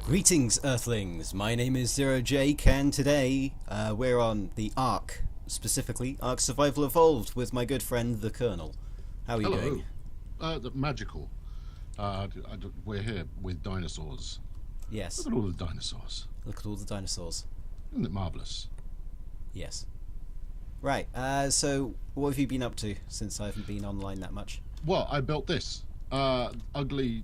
Greetings, Earthlings! My name is Zero Jake, and today we're on the ARK, specifically ARK Survival Evolved, with my good friend the Colonel. How are you doing? Magical. We're here with dinosaurs. Yes. Look at all the dinosaurs. Look at all the dinosaurs. Isn't it marvellous? Yes. Right, so what have you been up to since I haven't been online that much? Well, I built this ugly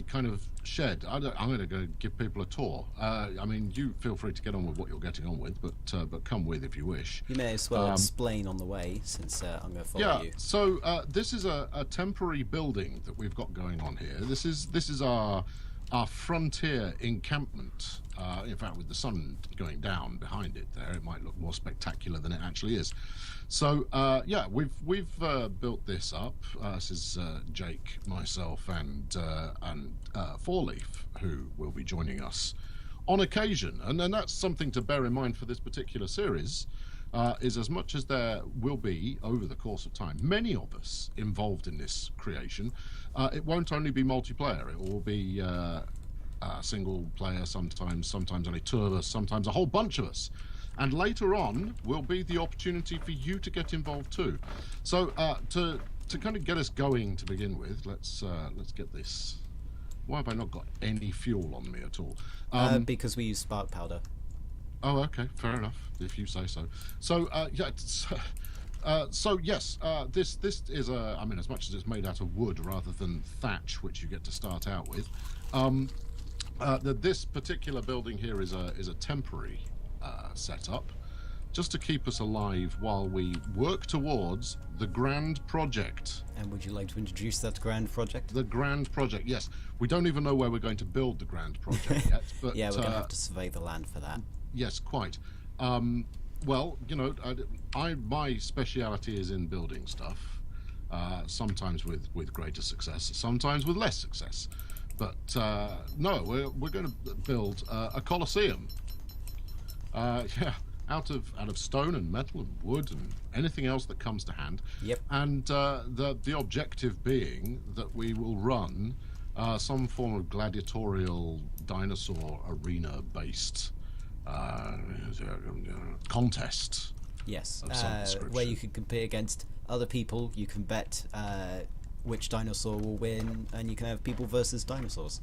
kind of shed. I'm going to go give people a tour. I mean, you feel free to get on with what you're getting on with, but come with if you wish. You may as well explain on the way, since I'm going to follow you. Yeah. So this is a temporary building that we've got going on here. This is our frontier encampment. In fact, with the sun going down behind it there, it might look more spectacular than it actually is. So yeah, we've built this up. This is Jake, myself, and Fourleaf, who will be joining us on occasion. And that's something to bear in mind for this particular series. Is as much as there will be over the course of time, many of us involved in this creation, it won't only be multiplayer. It will be single player, sometimes only two of us, sometimes a whole bunch of us, and later on will be the opportunity for you to get involved too. So to kind of get us going to begin with, let's get this. Why have I not got any fuel on me at all? Because we use spark powder. Oh, okay, fair enough, if you say so. So, yeah, so yes, this is I mean, as much as it's made out of wood rather than thatch, which you get to start out with, this particular building here is a temporary setup, just to keep us alive while we work towards the grand project. And would you like to introduce that grand project? The grand project, yes. We don't even know where we're going to build the grand project yet, but yeah, we're going to have to survey the land for that. Yes, quite. Well, you know, my speciality is in building stuff. Sometimes with greater success, sometimes with less success. But no, we're going to build a Colosseum. Yeah, out of stone and metal and wood and anything else that comes to hand. Yep. And the objective being that we will run some form of gladiatorial dinosaur arena based contest. Yes, where you can compete against other people. You can bet which dinosaur will win, and you can have people versus dinosaurs.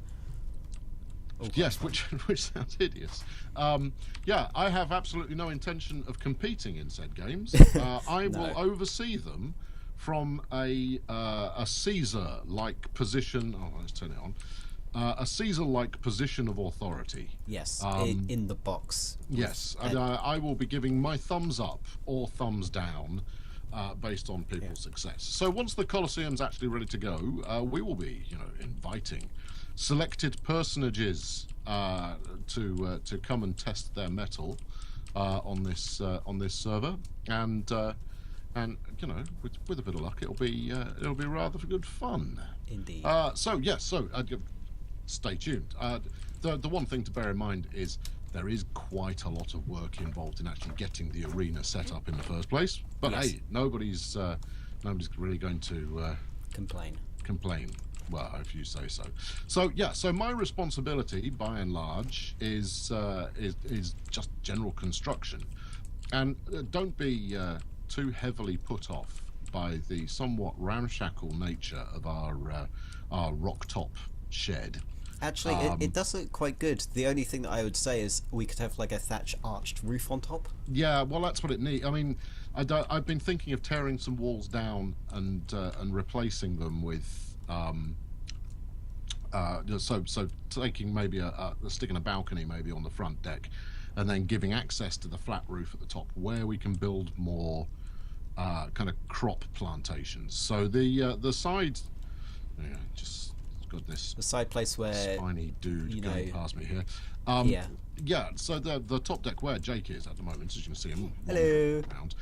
Yes, which sounds hideous. Yeah, I have absolutely no intention of competing in said games. I will oversee them from a Caesar-like position. Oh, let's turn it on. A Caesar-like position of authority. Yes, in the box. Yes, and I will be giving my thumbs up or thumbs down based on people's success. So once the Colosseum's actually ready to go, we will be, inviting selected personages to come and test their mettle on this server, and with a bit of luck, it'll be rather good fun. Indeed. Stay tuned. The one thing to bear in mind is there is quite a lot of work involved in actually getting the arena set up in the first place. But yes. Hey, nobody's really going to complain. Well, if you say so. So yeah, so my responsibility, by and large, is just general construction, and don't be too heavily put off by the somewhat ramshackle nature of our rock top shed. Actually, it does look quite good. The only thing that I would say is we could have like a thatch arched roof on top. Yeah, well, that's what it needs. I mean, I've been thinking of tearing some walls down and replacing them with so taking maybe sticking a balcony maybe on the front deck, and then giving access to the flat roof at the top where we can build more kind of crop plantations. So the side, just got this the side place where spiny dude going past me here. Yeah, so the top deck where Jake is at the moment, as you can see him around,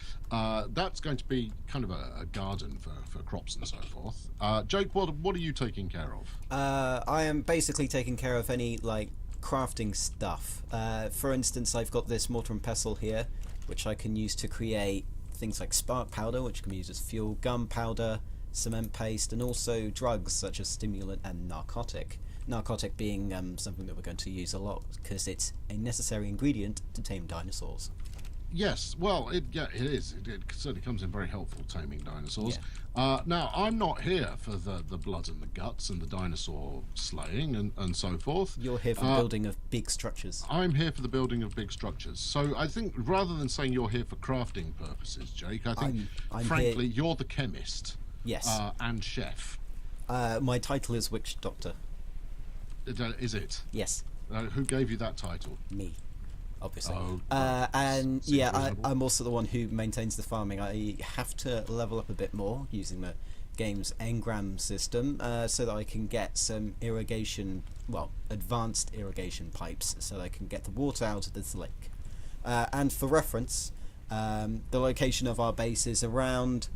that's going to be kind of a garden for crops and so forth. Jake, what are you taking care of? I am basically taking care of any like crafting stuff. For instance, I've got this mortar and pestle here, which I can use to create things like spark powder, which can be used as fuel, gunpowder, cement paste, and also drugs such as stimulant and narcotic. narcotic being something that we're going to use a lot because it's a necessary ingredient to tame dinosaurs. Yes, well, it is. It certainly comes in very helpful taming dinosaurs. Yeah. Now, I'm not here for the blood and the guts and the dinosaur slaying and so forth. You're here for the building of big structures. I'm here for the building of big structures. So I think rather than saying you're here for crafting purposes, Jake, I think, I'm frankly, you're the chemist. Yes. And chef. My title is Witch Doctor. Is it? Yes. Who gave you that title? Me. Obviously. Oh, and seems yeah, reasonable. I'm also the one who maintains the farming. I have to level up a bit more using the game's engram system so that I can get some irrigation, well, advanced irrigation pipes so that I can get the water out of this lake. And for reference, the location of our base is around,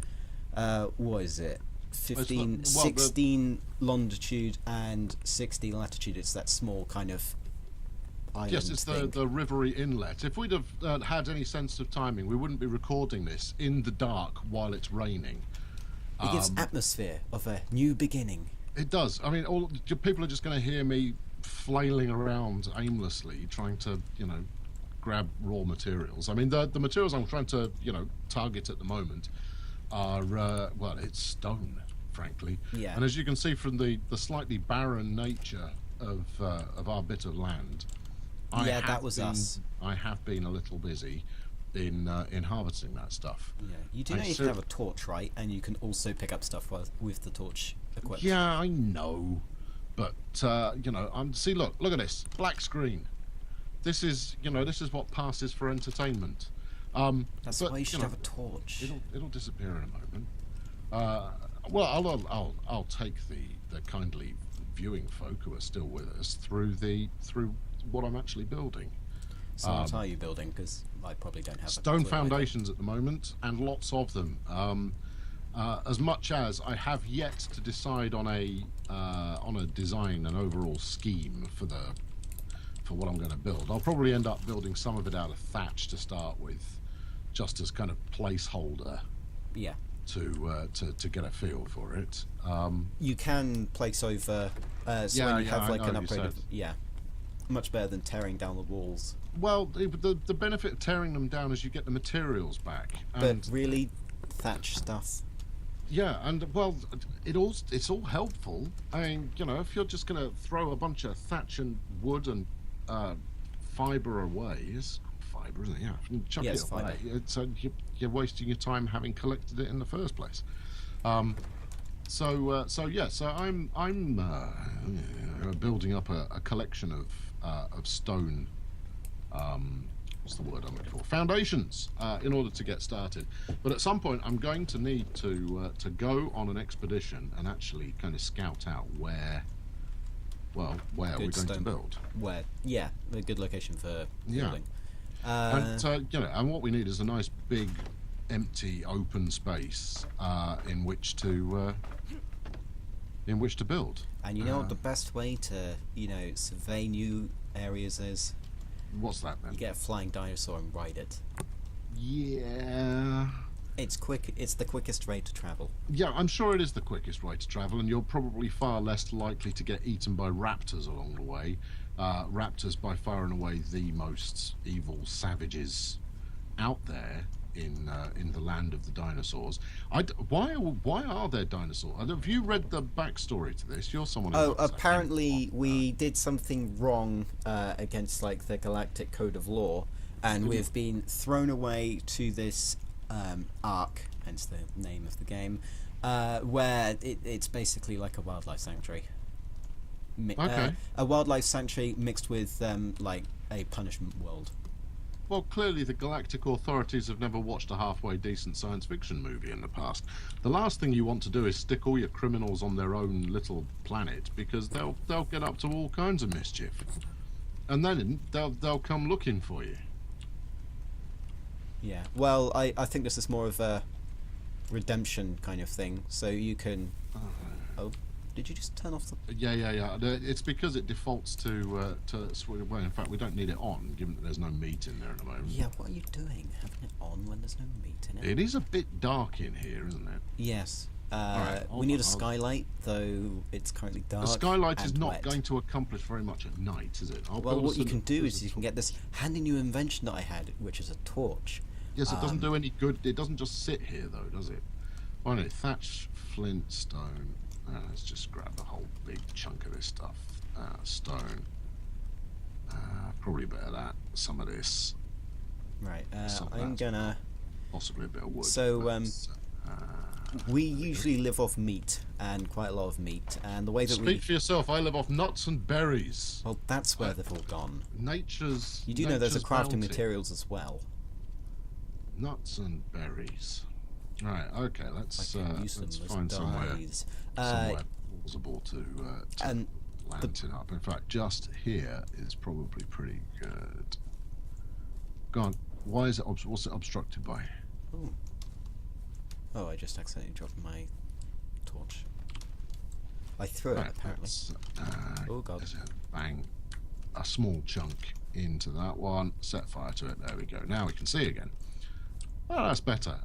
what is it? 16 longitude and 60 latitude. It's that small kind of island. Yes, it's the rivery inlet. If we'd have had any sense of timing, we wouldn't be recording this in the dark while it's raining. It gives atmosphere of a new beginning. It does. I mean, people are just going to hear me flailing around aimlessly, trying to, grab raw materials. I mean, the materials I'm trying to, target at the moment are, well, it's stone, frankly. Yeah. And as you can see from the slightly barren nature of our bit of land, that was us. I have been a little busy in harvesting that stuff. Yeah, you do know you can have a torch, right? And you can also pick up stuff with the torch equipped. Yeah, I know, but see, look at this black screen. This is what passes for entertainment. That's why you should have a torch. It'll disappear in a moment. Well, I'll take the kindly viewing folk who are still with us through what I'm actually building. So what are you building? Because I probably don't have stone foundations at the moment, and lots of them. As much as I have yet to decide on a design and overall scheme for what I'm going to build. I'll probably end up building some of it out of thatch to start with, just as kind of placeholder. Yeah. To get a feel for it. You can place over. So when you have like an upgrade. Much better than tearing down the walls. Well, the benefit of tearing them down is you get the materials back. And but really, thatch stuff. Yeah, and well, it's all helpful. I mean, if you're just going to throw a bunch of thatch and wood and fibre away, it's fibre, isn't it? Yeah, and chuck it away. You're wasting your time having collected it in the first place. So I'm building up a collection of stone. What's the word I'm looking for? Foundations, in order to get started. But at some point, I'm going to need to go on an expedition and actually kind of scout out where we're going to build. Where, a good location for building. And what we need is a nice big, empty, open space in which to build. And you know what the best way to survey new areas is? What's that then? You get a flying dinosaur and ride it. Yeah. It's quick. It's the quickest way to travel. Yeah, I'm sure it is the quickest way to travel, and you're probably far less likely to get eaten by raptors along the way. Raptors, by far and away, the most evil savages out there in the land of the dinosaurs. Why are there dinosaurs? Have you read the backstory to this? You're someone. Oh, apparently we did something wrong against like the Galactic Code of Law, and we've been thrown away to this ARK, hence the name of the game, where it's basically like a wildlife sanctuary. A wildlife sanctuary mixed with like a punishment world. Well, clearly the galactic authorities have never watched a halfway decent science fiction movie in the past. The last thing you want to do is stick all your criminals on their own little planet, because they'll get up to all kinds of mischief, and then they'll come looking for you. Yeah. Well, I think this is more of a redemption kind of thing. So you can. Oh. Did you just turn off the... Yeah. It's because it defaults to well, in fact, we don't need it on, given that there's no meat in there at the moment. Yeah, what are you doing? Having it on when there's no meat in it? It is a bit dark in here, isn't it? Yes. Alright, We need a skylight, though it's currently dark. A skylight is and not wet. going to accomplish very much at night, is it? Well, what you can do is you can get this handy new invention that I had, which is a torch. Yes, it doesn't do any good. It doesn't just sit here, though, does it? Why not? Thatch, flint, stone. Let's just grab a whole big chunk of this stuff. Stone. Probably better that. Some of this. Right, Some of I'm that's gonna... Possibly a bit of wood. So, we there we go. usually live off meat, and quite a lot of meat, and the way that Speak for yourself. I live off nuts and berries. Well, that's where they've all gone. Nature's. You do know there's a nature's crafting bounty. materials as well. Nuts and berries. Right. Okay. Let's I can use them let's as find somewhere dyes. plausible to And plant it up. In fact, just here is probably pretty good. Go on. Why is it? What's it obstructed by? Ooh. Oh, I just accidentally dropped my torch. I threw it, Right, apparently. let's, Oh, God. there's bang a small chunk into that one. Set fire to it. There we go. Now we can see again. Well, that's better.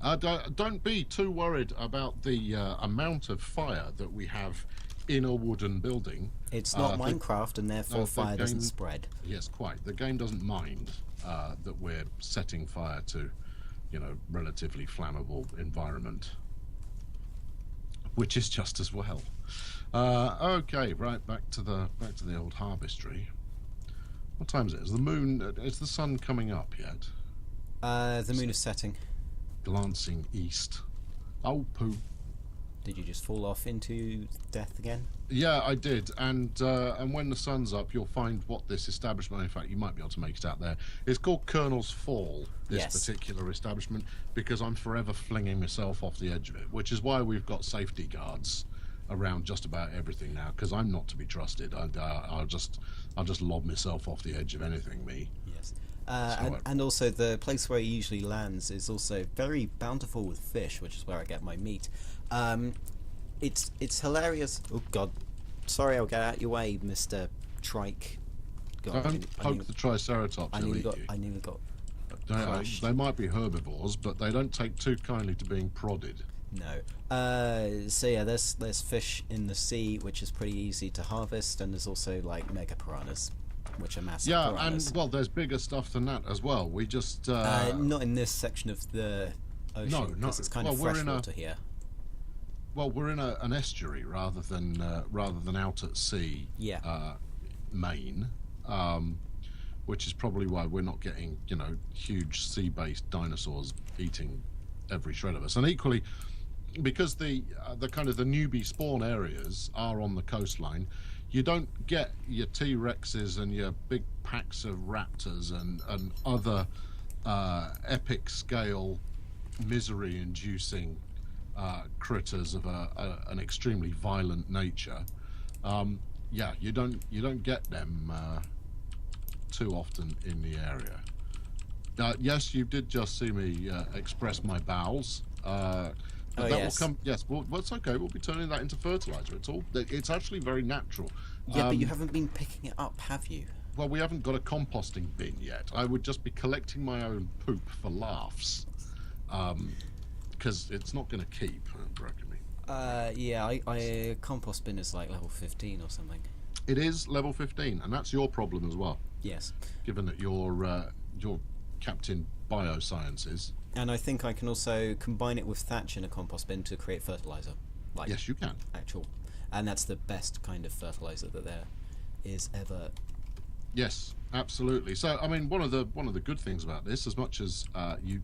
Don't be too worried about the amount of fire that we have in a wooden building. It's not Minecraft, and therefore the fire doesn't game- spread. Yes, quite. The game doesn't mind that we're setting fire to, relatively flammable environment, which is just as well. Okay, right back to the old harvestry. What time is it? Is the moon? Is the sun coming up yet? The moon is setting. Glancing east. Oh, poo. Did you just fall off into death again? Yeah, I did, and when the sun's up, you'll find what this establishment. In fact, you might be able to make it out there. It's called Colonel's Fall. This Yes. particular establishment, because I'm forever flinging myself off the edge of it, which is why we've got safety guards around just about everything now. Because I'm not to be trusted. I'll just lob myself off the edge of anything. Me. Yes. And also the place where he usually lands is also very bountiful with fish, which is where I get my meat. It's hilarious. Oh God, sorry, I'll get out your way, Mr. Trike. God, Don't poke the Triceratops. I he'll nearly eat got. you. I nearly got. They might be herbivores, but they don't take too kindly to being prodded. No. So yeah, there's fish in the sea, which is pretty easy to harvest, and there's also like mega piranhas, which are massive piranhas. And well, there's bigger stuff than that as well. We just not in this section of the ocean, because it's kind of freshwater here. Well, we're in an estuary rather than out at sea. Yeah. Maine, which is probably why we're not getting huge sea-based dinosaurs eating every shred of us. And equally, because the kind of the newbie spawn areas are on the coastline, you don't get your T-Rexes and your big packs of raptors and other epic scale misery-inducing critters of an extremely violent nature. Yeah, you don't get them too often in the area. Yes, you did just see me express my bowels. But that yes. will come. Yes, well, it's okay. We'll be turning that into fertilizer. It's actually very natural. Yeah, but you haven't been picking it up, have you? Well, we haven't got a composting bin yet. I would just be collecting my own poop for laughs, because it's not going to keep. Broken me. Yeah, I compost bin is like level 15 or something. It is level 15, and that's your problem as well. Yes. Given that you're Captain Biosciences. And I think I can also combine it with thatch in a compost bin to create fertilizer. Like Yes, you can. actual, and that's the best kind of fertilizer that there is ever. Yes, absolutely. So, I mean, one of the good things about this, as much as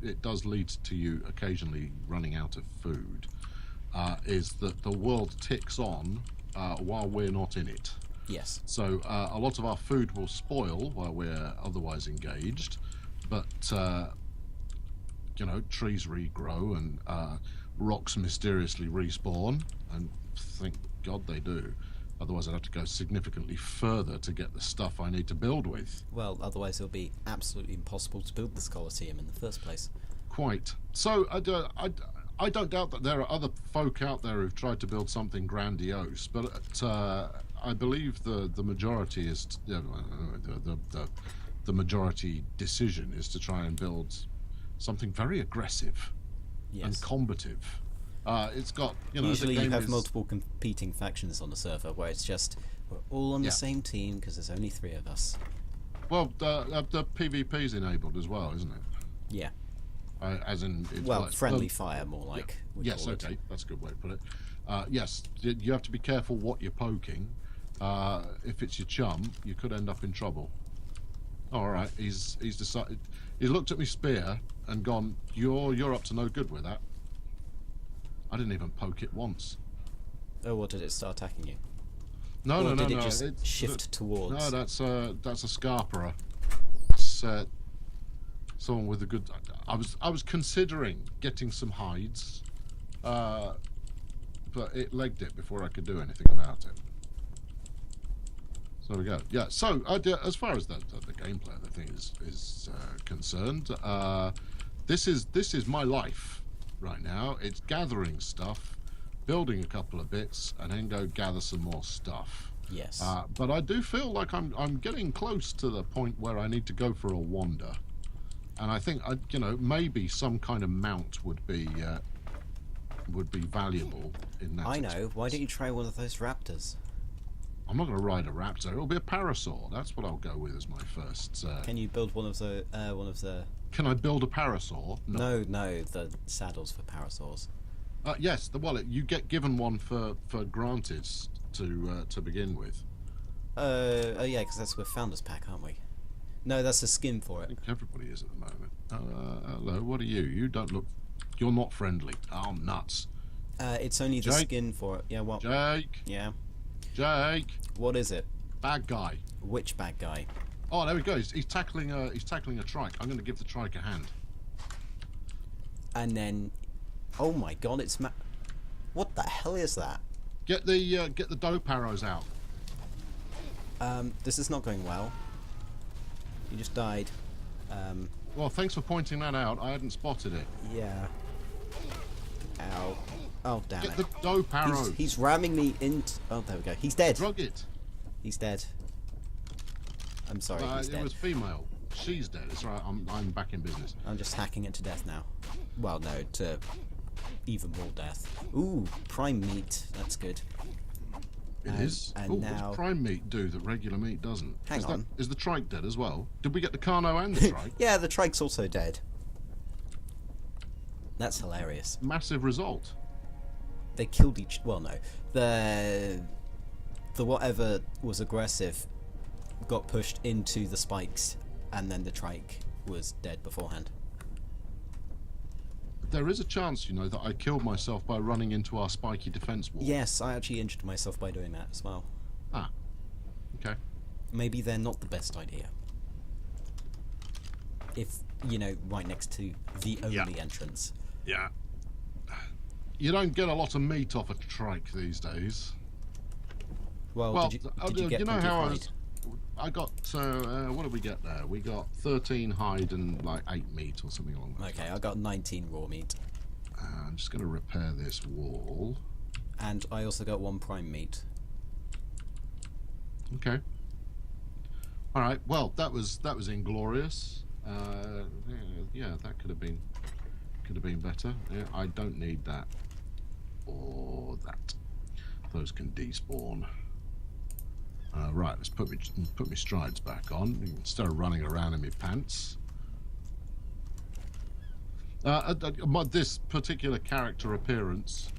it does lead to you occasionally running out of food, is that the world ticks on while we're not in it. Yes. So a lot of our food will spoil while we're otherwise engaged, but trees regrow and rocks mysteriously respawn, and thank God they do. Otherwise, I'd have to go significantly further to get the stuff I need to build with. Well, otherwise it'll be absolutely impossible to build this Colosseum in the first place. Quite. So I don't doubt that there are other folk out there who've tried to build something grandiose, but I believe the majority is the majority decision is to try and build something very aggressive Yes. and combative. It's got, you know, Usually the you game have is, multiple competing factions on the server where it's just we're all on the Yeah. same team because there's only 3 of us. Well, the PvP's enabled as well, isn't it? Yeah. As in, it's Well, like, friendly fire, more like. We yes, call it. okay, that's a good way to put it. Yes, you have to be careful what you're poking. If it's your chum, you could end up in trouble. All right, he's decided. He looked at me spear and gone, "You're up to no good with that." I didn't even poke it once. Oh, what did it start attacking you? No, Or no, no, did it no. just shift towards? No, that's a scarperer. It's someone with a good. I was considering getting some hides, but it legged it before I could do anything about it. So there we go. Yeah. So as far as the gameplay of the thing is concerned, this is my life right now. It's gathering stuff, building a couple of bits, and then go gather some more stuff. Yes. But I do feel like I'm getting close to the point where I need to go for a wander, and I think maybe some kind of mount would be valuable in that. I know. Why don't you try one of those raptors? I'm not going to ride a raptor. It'll be a parasaur. That's what I'll go with as my first. Can you build one of the? Can I build a parasaur? No, the saddles for parasaurs. Yes, the wallet. You get given one for granted to begin with. Oh yeah, because that's with Founders Pack, aren't we? No, that's a skin for I it. think everybody is at the moment. Hello, what are you? You don't look. You're not friendly. Oh, nuts. It's only the Jake? skin for it. Yeah, what? Jake. Yeah. Jake. What is it? Bad guy. Which bad guy? Oh, there we go. He's tackling a trike. I'm going to give the trike a hand. And then, oh my god, it's what the hell is that? Get the dope arrows out. This is not going well. You just died. Well, thanks for pointing that out. I hadn't spotted it. Yeah. Ow. Oh damn Get it. the dope arrows. He's ramming me into. Oh, there we go. He's dead. Drug it. He's dead. I'm sorry. He's It dead. was female. She's dead. It's right. I'm back in business. I'm just hacking it to death now. Well, no, to even more death. Ooh, prime meat. That's good. It is. And Ooh, now. what does prime meat do that regular meat doesn't? Hang on. Is the trike dead as well? Did we get the Carno and the trike? Yeah, the trike's also dead. That's hilarious. Massive result. They killed each. Well, no, the whatever was aggressive got pushed into the spikes, and then the trike was dead beforehand. There is a chance, that I killed myself by running into our spiky defense wall. Yes, I actually injured myself by doing that as well. Ah. Okay. Maybe they're not the best idea. If right next to the only entrance. Yeah. You don't get a lot of meat off a trike these days. Well, did you get plenty of hide? I got what did we get there? We got 13 hide and like 8 meat or something along those Okay, lines. I got 19 raw meat. I'm just going to repair this wall. And I also got 1 prime meat. Okay. All right. Well, that was inglorious. Yeah, that could have been better. Yeah, I don't need that or that. Those can despawn. Right, let's put me strides back on instead of running around in my pants. This particular character appearance.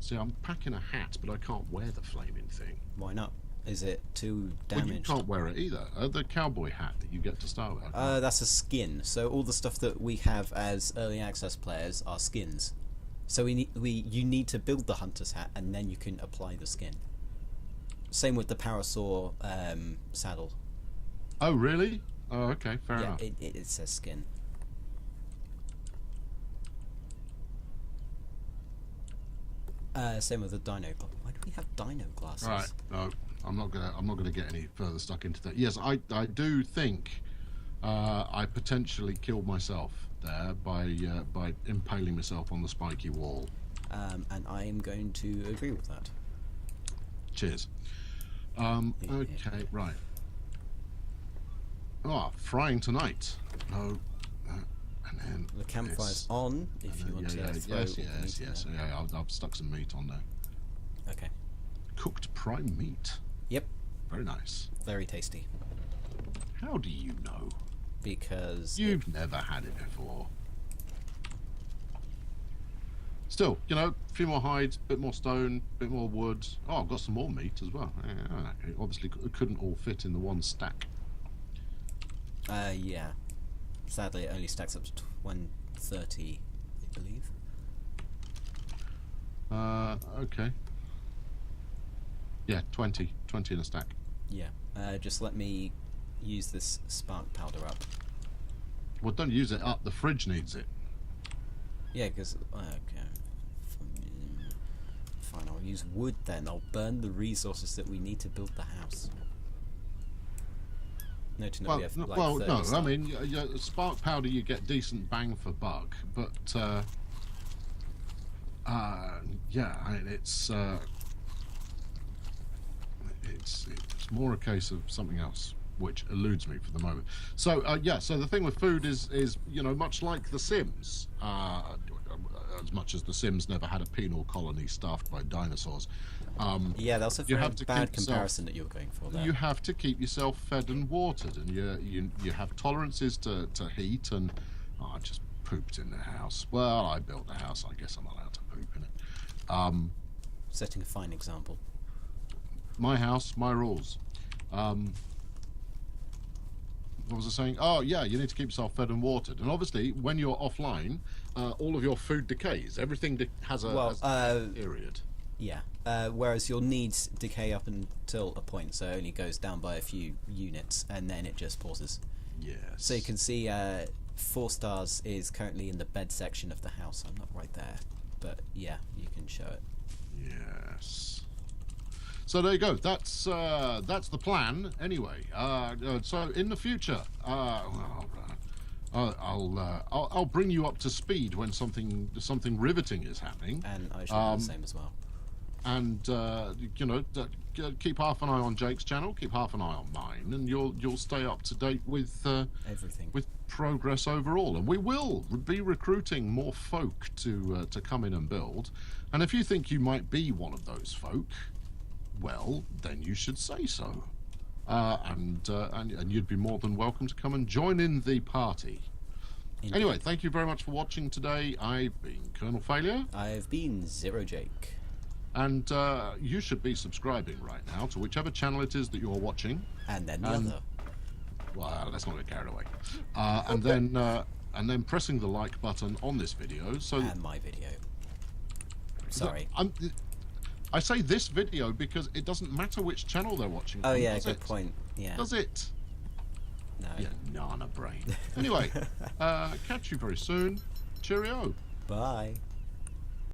See, I'm packing a hat, but I can't wear the flaming thing. Why not? Is it too Well, you damaged? can't wear it either. The cowboy hat that you get to start with. That's a skin. So all the stuff that we have as early access players are skins. So you need to build the hunter's hat and then you can apply the skin. Same with the parasaur saddle. Oh, really? Oh, okay, fair enough. It says skin. Same with the dino. Why do we have dino glasses? Right. No, I'm not gonna get any further stuck into that. Yes, I do think I potentially killed myself there by impaling myself on the spiky wall. And I am going to agree with that. Cheers. Okay, right. Oh, frying tonight. No. And then The campfire's on if you want to throw all the meat in yes. there. Yeah, I've stuck some meat on there. Okay. Cooked prime meat. Yep. Very nice. Very tasty. How do you know? Because You've never had it before. Still, you know, a few more hides, bit more stone, bit more wood. Oh, I've got some more meat as well. Yeah, it obviously couldn't all fit in the one stack. yeah. Sadly, it only stacks up to 130, I believe. Okay. Yeah, 20 in a stack. Yeah. Just let me use this spark powder up. Well, don't use it up. The fridge needs it. Yeah, because okay. Fine, I'll use wood then. I'll burn the resources that we need to build the house. Noting that we have like 30 no. stuff. I mean, spark powder, you get decent bang for buck, but yeah, I mean, it's more a case of something else, which eludes me for the moment. So yeah, so the thing with food is you know, much like The Sims, as much as The Sims never had a penal colony staffed by dinosaurs. Yeah, that's a you very have to bad keep yourself- comparison that you're going for there. You have to keep yourself fed and watered, and you have tolerances to heat. And I just pooped in the house. Well, I built the house. I guess I'm allowed to poop in it. Setting a fine example. My house, my rules. What was I saying? Oh, yeah, you need to keep yourself fed and watered. And obviously, when you're offline, all of your food decays. Everything has a period. Yeah. Whereas your needs decay up until a point, so it only goes down by a few units, and then it just pauses. Yes. So you can see 4 stars is currently in the bed section of the house. I'm not right there, but yeah, you can show it. Yes. So there you go. That's the plan. Anyway, so in the future, I'll bring you up to speed when something riveting is happening. And I shall do the same as well. And you know, keep half an eye on Jake's channel, keep half an eye on mine, and you'll stay up to date with Everything. with progress overall. And we will be recruiting more folk to come in and build. And if you think you might be one of those folk, well, then you should say so. And you'd be more than welcome to come and join in the party. Indeed. Anyway, thank you very much for watching today. I've been Colonel Failure. I've been Zero Jake. And you should be subscribing right now to whichever channel it is that you're watching. And then the other. Well, let's not get carried away. And then pressing the like button on this video. So And my video. Sorry. I say this video because it doesn't matter which channel they're watching. Oh from, yeah, does good it? point. Yeah. Does it? No. Yeah, nana brain. Anyway, catch you very soon. Cheerio. Bye.